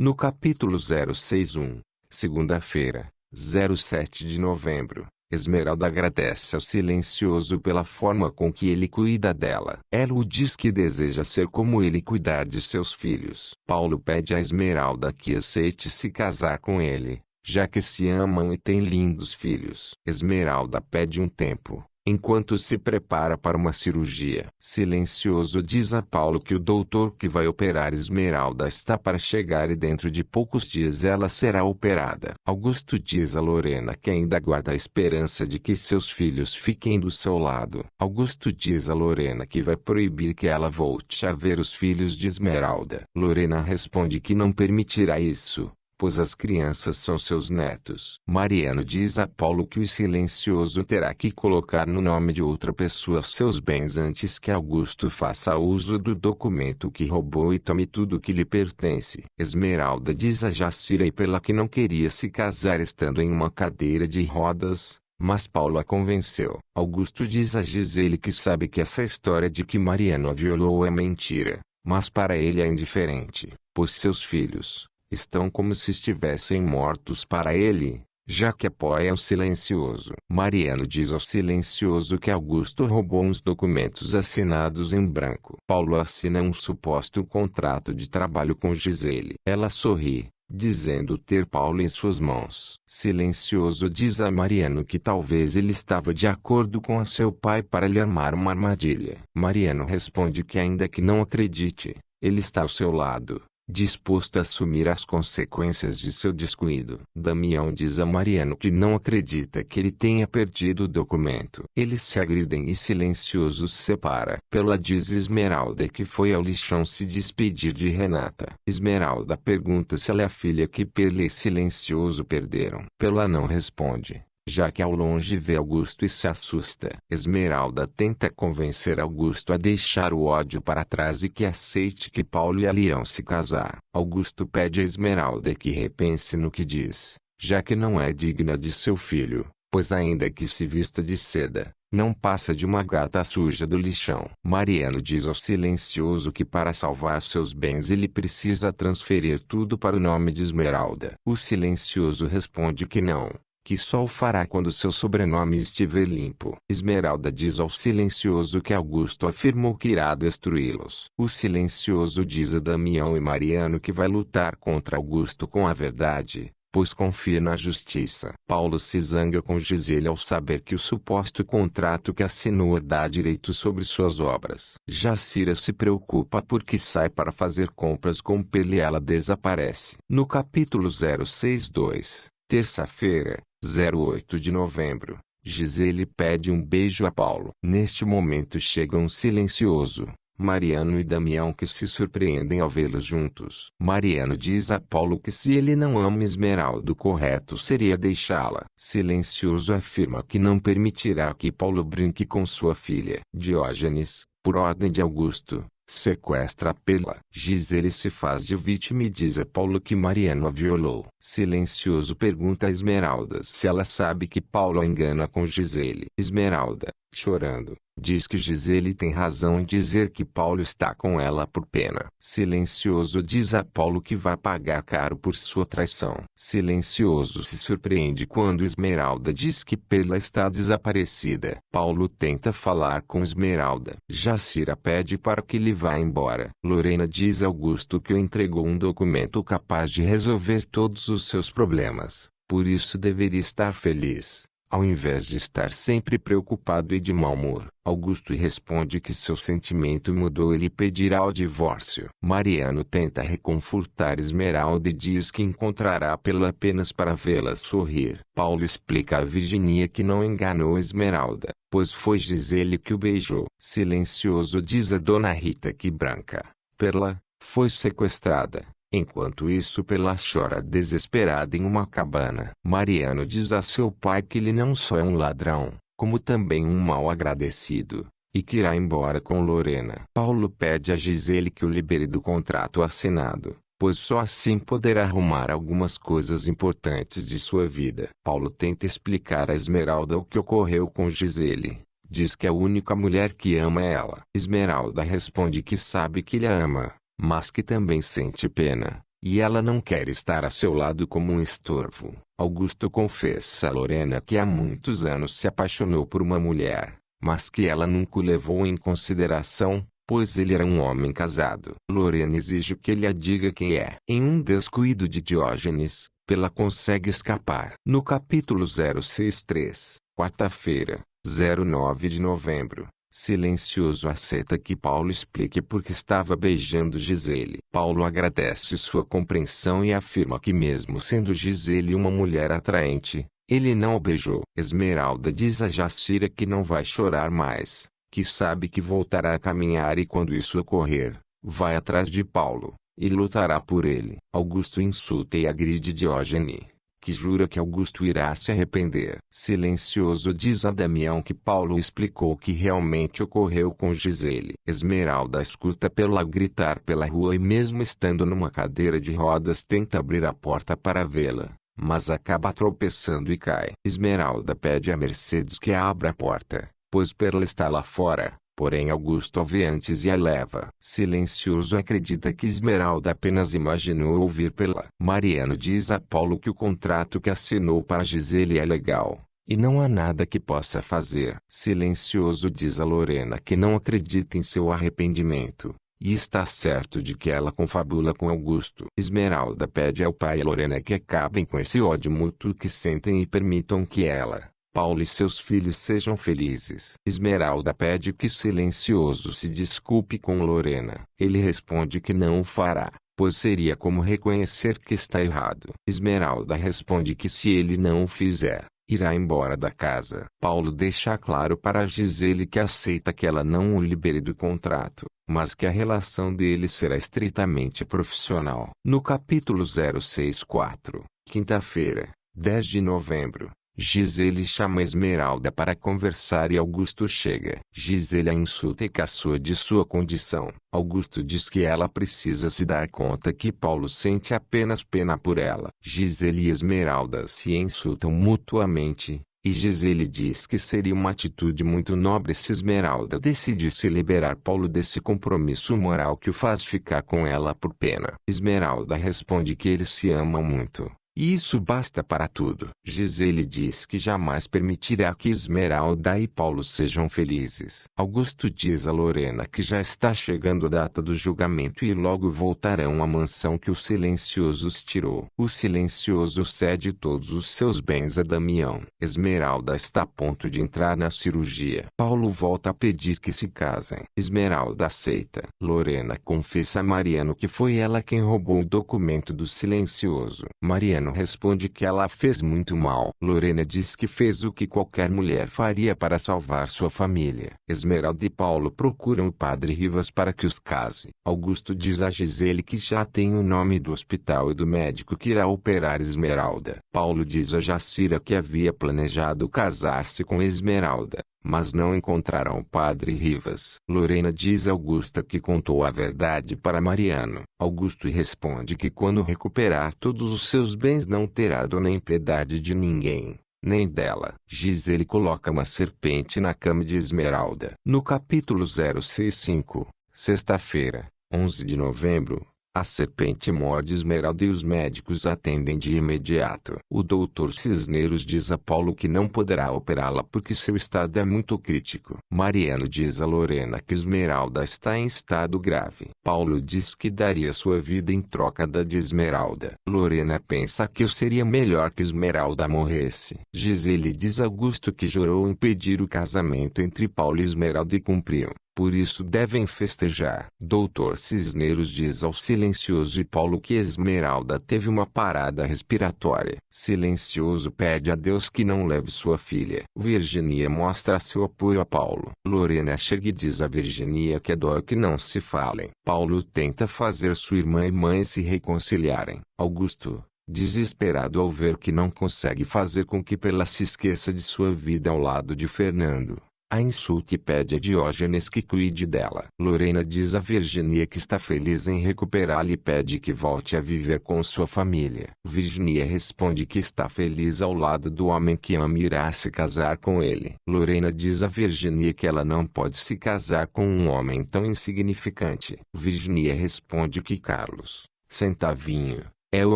No capítulo 061, segunda-feira, 07 de novembro, Esmeralda agradece ao Silencioso pela forma com que ele cuida dela. Elo diz que deseja ser como ele cuidar de seus filhos. Paulo pede a Esmeralda que aceite se casar com ele, já que se amam e têm lindos filhos. Esmeralda pede um tempo, enquanto se prepara para uma cirurgia. Silencioso diz a Paulo que o doutor que vai operar Esmeralda está para chegar e dentro de poucos dias ela será operada. Augusto diz a Lorena que ainda guarda a esperança de que seus filhos fiquem do seu lado. Augusto diz a Lorena que vai proibir que ela volte a ver os filhos de Esmeralda. Lorena responde que não permitirá isso, pois as crianças são seus netos. Mariano diz a Paulo que o Silencioso terá que colocar no nome de outra pessoa seus bens antes que Augusto faça uso do documento que roubou e tome tudo que lhe pertence. Esmeralda diz a Jacira e pela que não queria se casar estando em uma cadeira de rodas, mas Paulo a convenceu. Augusto diz a Gisele que sabe que essa história de que Mariano a violou é mentira, mas para ele é indiferente, pois seus filhos estão como se estivessem mortos para ele, já que apoia o Silencioso. Mariano diz ao Silencioso que Augusto roubou uns documentos assinados em branco. Paulo assina um suposto contrato de trabalho com Gisele. Ela sorri, dizendo ter Paulo em suas mãos. Silencioso diz a Mariano que talvez ele estava de acordo com seu pai para lhe armar uma armadilha. Mariano responde que ainda que não acredite, ele está ao seu lado, disposto a assumir as consequências de seu descuido. Damião diz a Mariano que não acredita que ele tenha perdido o documento. Eles se agridem e Silencioso se separa. Pela diz Esmeralda que foi ao lixão se despedir de Renata. Esmeralda pergunta se ela é a filha que Perla e Silencioso perderam. Pela não responde, já que ao longe vê Augusto e se assusta. Esmeralda tenta convencer Augusto a deixar o ódio para trás e que aceite que Paulo e ela irão se casar. Augusto pede a Esmeralda que repense no que diz, já que não é digna de seu filho, pois ainda que se vista de seda, não passa de uma gata suja do lixão. Mariano diz ao Silencioso que para salvar seus bens ele precisa transferir tudo para o nome de Esmeralda. O Silencioso responde que não, que só o fará quando seu sobrenome estiver limpo. Esmeralda diz ao Silencioso que Augusto afirmou que irá destruí-los. O Silencioso diz a Damião e Mariano que vai lutar contra Augusto com a verdade, pois confia na justiça. Paulo se zanga com Gisele ao saber que o suposto contrato que assinou dá direito sobre suas obras. Jacira se preocupa porque sai para fazer compras com Perla e ela desaparece. No capítulo 062, terça-feira, 08 de novembro, Gisele pede um beijo a Paulo. Neste momento chega um Silencioso, Mariano e Damião que se surpreendem ao vê-los juntos. Mariano diz a Paulo que se ele não ama Esmeralda o correto seria deixá-la. Silencioso afirma que não permitirá que Paulo brinque com sua filha. Diógenes, por ordem de Augusto, sequestra Perla. Gisele se faz de vítima e diz a Paulo que Mariano a violou. Silencioso pergunta a Esmeralda se ela sabe que Paulo a engana com Gisele. Esmeralda, chorando, diz que Gisele tem razão em dizer que Paulo está com ela por pena. Silencioso diz a Paulo que vai pagar caro por sua traição. Silencioso se surpreende quando Esmeralda diz que Perla está desaparecida. Paulo tenta falar com Esmeralda. Jacira pede para que ele vá embora. Lorena diz a Augusto que o entregou um documento capaz de resolver todos os seus problemas, por isso deveria estar feliz, ao invés de estar sempre preocupado e de mau humor. Augusto responde que seu sentimento mudou e lhe pedirá o divórcio. Mariano tenta reconfortar Esmeralda e diz que encontrará Perla apenas para vê-la sorrir. Paulo explica a Virginia que não enganou Esmeralda, pois foi Gisele que o beijou. Silencioso diz a Dona Rita que Branca, Perla, foi sequestrada. Enquanto isso Perla chora desesperada em uma cabana. Mariano diz a seu pai que ele não só é um ladrão, como também um mal agradecido, e que irá embora com Lorena. Paulo pede a Gisele que o libere do contrato assinado, pois só assim poderá arrumar algumas coisas importantes de sua vida. Paulo tenta explicar a Esmeralda o que ocorreu com Gisele. Diz que a única mulher que ama é ela. Esmeralda responde que sabe que ele a ama, mas que também sente pena, e ela não quer estar a seu lado como um estorvo. Augusto confessa a Lorena que há muitos anos se apaixonou por uma mulher, mas que ela nunca o levou em consideração, pois ele era um homem casado. Lorena exige que ele a diga quem é. Em um descuido de Diógenes, ela consegue escapar. No capítulo 063, quarta-feira, 09 de novembro, Silencioso aceita que Paulo explique por que estava beijando Gisele. Paulo agradece sua compreensão e afirma que mesmo sendo Gisele uma mulher atraente, ele não a beijou. Esmeralda diz a Jacira que não vai chorar mais, que sabe que voltará a caminhar e quando isso ocorrer, vai atrás de Paulo, e lutará por ele. Augusto insulta e agride Diógenes, que jura que Augusto irá se arrepender. Silencioso diz a Damião que Paulo explicou o que realmente ocorreu com Gisele. Esmeralda escuta pela gritar pela rua e mesmo estando numa cadeira de rodas tenta abrir a porta para vê-la, mas acaba tropeçando e cai. Esmeralda pede a Mercedes que abra a porta, pois Perla está lá fora. Porém Augusto a vê antes e a leva. Silencioso acredita que Esmeralda apenas imaginou ouvir Perla. Mariano diz a Paulo que o contrato que assinou para Gisele é legal, e não há nada que possa fazer. Silencioso diz a Lorena que não acredita em seu arrependimento, e está certo de que ela confabula com Augusto. Esmeralda pede ao pai e a Lorena que acabem com esse ódio mútuo que sentem e permitam que ela, Paulo e seus filhos sejam felizes. Esmeralda pede que Silencioso se desculpe com Lorena. Ele responde que não o fará, pois seria como reconhecer que está errado. Esmeralda responde que se ele não o fizer, irá embora da casa. Paulo deixa claro para Gisele que aceita que ela não o libere do contrato, mas que a relação deles será estritamente profissional. No capítulo 064, quinta-feira, 10 de novembro, Gisele chama Esmeralda para conversar e Augusto chega. Gisele a insulta e caçoa de sua condição. Augusto diz que ela precisa se dar conta que Paulo sente apenas pena por ela. Gisele e Esmeralda se insultam mutuamente, e Gisele diz que seria uma atitude muito nobre se Esmeralda decidisse liberar Paulo desse compromisso moral que o faz ficar com ela por pena. Esmeralda responde que eles se amam muito, e isso basta para tudo. Gisele diz que jamais permitirá que Esmeralda e Paulo sejam felizes. Augusto diz a Lorena que já está chegando a data do julgamento e logo voltarão à mansão que o Silencioso os tirou. O Silencioso cede todos os seus bens a Damião. Esmeralda está a ponto de entrar na cirurgia. Paulo volta a pedir que se casem. Esmeralda aceita. Lorena confessa a Mariano que foi ela quem roubou o documento do Silencioso. Mariano responde que ela fez muito mal. Lorena diz que fez o que qualquer mulher faria para salvar sua família. Esmeralda e Paulo procuram o padre Rivas para que os case. Augusto diz a Gisele que já tem o nome do hospital e do médico que irá operar Esmeralda. Paulo diz a Jacira que havia planejado casar-se com Esmeralda, mas não encontraram o padre Rivas. Lorena diz a Augusta que contou a verdade para Mariano. Augusto responde que quando recuperar todos os seus bens não terá dó nem piedade de ninguém, nem dela. Gisele coloca uma serpente na cama de Esmeralda. No capítulo 065, sexta-feira, 11 de novembro, a serpente morde Esmeralda e os médicos atendem de imediato. O doutor Cisneros diz a Paulo que não poderá operá-la porque seu estado é muito crítico. Mariano diz a Lorena que Esmeralda está em estado grave. Paulo diz que daria sua vida em troca da de Esmeralda. Lorena pensa que seria melhor que Esmeralda morresse. Gisele diz a Augusto que jurou impedir o casamento entre Paulo e Esmeralda e cumpriu. Por isso devem festejar. Doutor Cisneros diz ao Silencioso e Paulo que Esmeralda teve uma parada respiratória. Silencioso pede a Deus que não leve sua filha. Virginia mostra seu apoio a Paulo. Lorena chega e diz a Virginia que adora que não se falem. Paulo tenta fazer sua irmã e mãe se reconciliarem. Augusto, desesperado ao ver que não consegue fazer com que Perla se esqueça de sua vida ao lado de Fernando, A insulta e pede a Diógenes que cuide dela. Lorena diz a Virginia que está feliz em recuperá-la e pede que volte a viver com sua família. Virginia responde que está feliz ao lado do homem que ama e irá se casar com ele. Lorena diz a Virginia que ela não pode se casar com um homem tão insignificante. Virginia responde que Carlos, centavinho, é o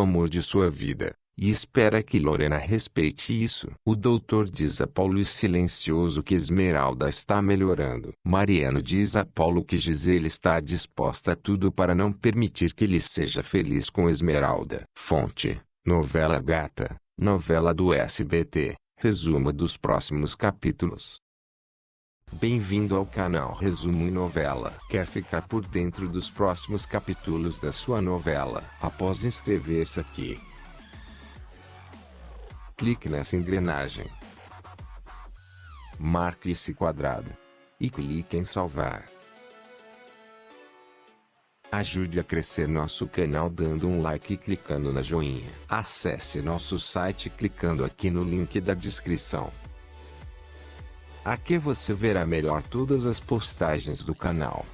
amor de sua vida, e espera que Lorena respeite isso. O doutor diz a Paulo silencioso que Esmeralda está melhorando. Mariano diz a Paulo que Gisele está disposta a tudo para não permitir que ele seja feliz com Esmeralda. Fonte: Novela Gata, novela do SBT. Resumo dos próximos capítulos. Bem-vindo ao canal Resumo e Novela. Quer ficar por dentro dos próximos capítulos da sua novela? Após inscrever-se aqui, clique nessa engrenagem, marque esse quadrado e clique em salvar. Ajude a crescer nosso canal dando um like e clicando na joinha. Acesse nosso site clicando aqui no link da descrição. Aqui você verá melhor todas as postagens do canal.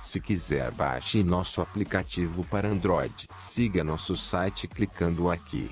Se quiser, baixe nosso aplicativo para Android. Siga nosso site clicando aqui.